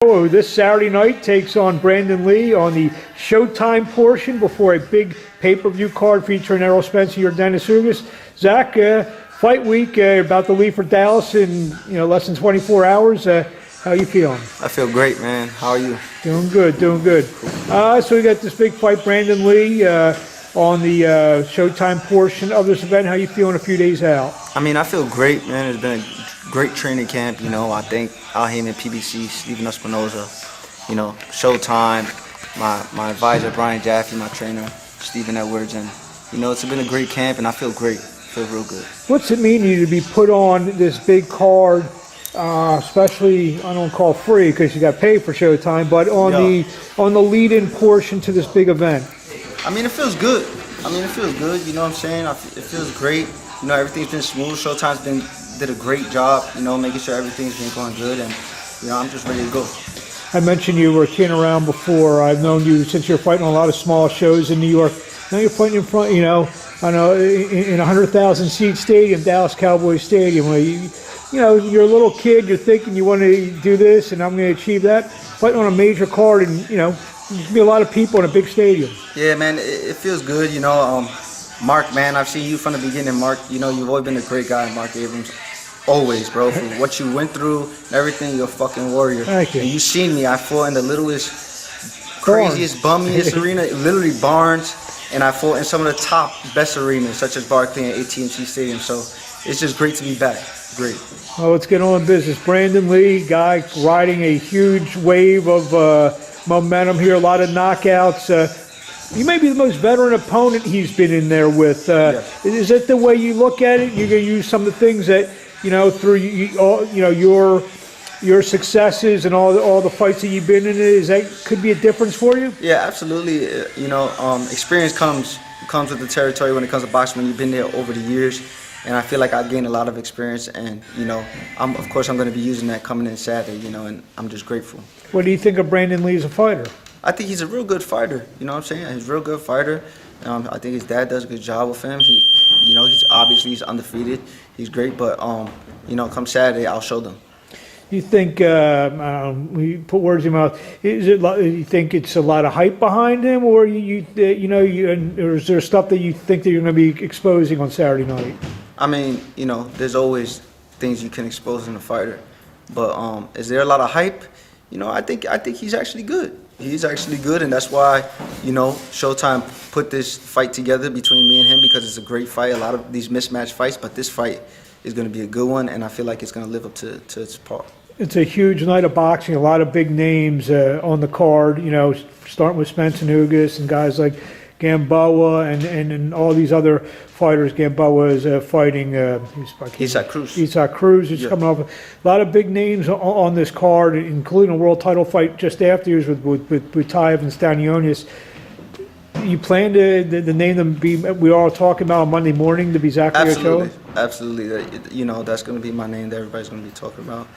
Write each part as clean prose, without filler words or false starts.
This Saturday night takes on Brandun Lee on the Showtime portion before a big pay-per-view card featuring Errol Spencer or Dennis Ugas. Zach, fight week, about to leave for Dallas in less than 24 hours. How you feeling? I feel great, man. How are you? Doing good, doing good. So we got this big fight, Brandun Lee, on the Showtime portion of this event. How you feeling a few days out? I mean, I feel great, man. It's been a great training camp. I thank Al Heyman, PBC, Steven Espinoza, Showtime, my advisor, Brian Jaffe, my trainer, Stephen Edwards. And, it's been a great camp, and I feel great. I feel real good. What's it mean to you to be put on this big card, especially, I don't call free because you got paid for Showtime, but on the lead-in portion to this big event? I mean, it feels good. You know what I'm saying? It feels great. Everything's been smooth. Showtime's did a great job, making sure everything's been going good, and I'm just ready to go. I mentioned you were kicking around before. I've known you since you're fighting on a lot of small shows in New York. Now you're fighting in front, in a 100,000 seat stadium, Dallas Cowboys Stadium, where you're a little kid. You're thinking you want to do this, and I'm going to achieve that. Fighting on a major card, and there's be a lot of people in a big stadium. Yeah, man, it feels good. Mark, man, I've seen you from the beginning, Mark. You've always been a great guy, Mark Abrams. Always, bro. For what you went through and everything, you're a fucking warrior. Thank you. And you seen me. I fought in the littlest, craziest, bummiest arena, literally Barnes, and I fought in some of the top, best arenas, such as Barclays and AT&T Stadium. So it's just great to be back. Great. Well, let's get on business. Brandun Lee, guy riding a huge wave of momentum here, a lot of knockouts. You may be the most veteran opponent he's been in there with. Yes. Is that the way you look at it? You're going to use some of the things that, through your successes and all the fights that you've been in, could be a difference for you? Yeah, absolutely. Experience comes with the territory when it comes to boxing when you've been there over the years. And I feel like I gained a lot of experience, and of course I'm going to be using that coming in Saturday, and I'm just grateful. What do you think of Brandun Lee as a fighter? I think he's a real good fighter. You know what I'm saying? He's a real good fighter. I think his dad does a good job with him. He's undefeated. He's great, but come Saturday I'll show them. You think we put words in your mouth? You think it's a lot of hype behind him, or or is there stuff that you think that you're going to be exposing on Saturday night? I mean, there's always things you can expose in a fighter, but is there a lot of hype? I think he's actually good. He's actually good, and that's why, Showtime put this fight together between me and him, because it's a great fight. A lot of these mismatched fights, but this fight is going to be a good one, and I feel like it's going to live up to its part. It's a huge night of boxing. A lot of big names on the card. Starting with Spencer Ugas and guys like Gamboa and all these other fighters. Gamboa is fighting Isaac Cruz. Isaac Cruz is coming off. A lot of big names on this card, including a world title fight just after yours with Butaev and Stanionis. You plan to name them? We are talking about on Monday morning to be Zachary Ochoa? Absolutely. That's going to be my name that everybody's going to be talking about.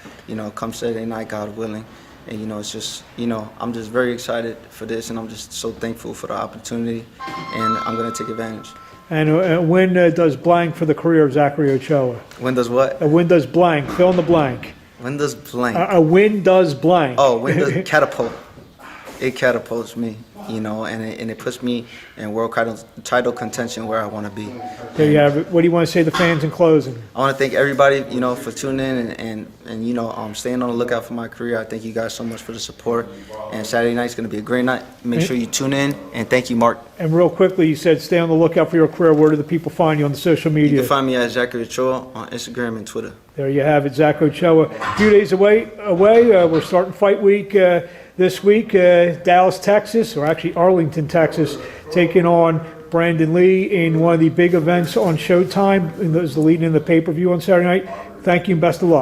Come Saturday night, God willing. And it's just, I'm just very excited for this, and I'm just so thankful for the opportunity, and I'm going to take advantage. And when does blank for the career of Zachary Ochoa? When does what? When does blank? Fill in the blank. When does blank? A win does blank. Oh, when does catapult? It catapults me, and it puts me in world title contention where I want to be. There you have it. What do you want to say to the fans in closing? I want to thank everybody, for tuning in and staying on the lookout for my career. I thank you guys so much for the support. And Saturday night's going to be a great night. Make sure you tune in, and thank you, Mark. And real quickly, you said stay on the lookout for your career. Where do the people find you on the social media? You can find me at Zachary Ochoa on Instagram and Twitter. There you have it, Zach Ochoa. A few days away. We're starting fight week this week. Dallas, Texas, or actually Arlington, Texas, taking on Brandun Lee in one of the big events on Showtime. And those the leading in the pay-per-view on Saturday night. Thank you and best of luck.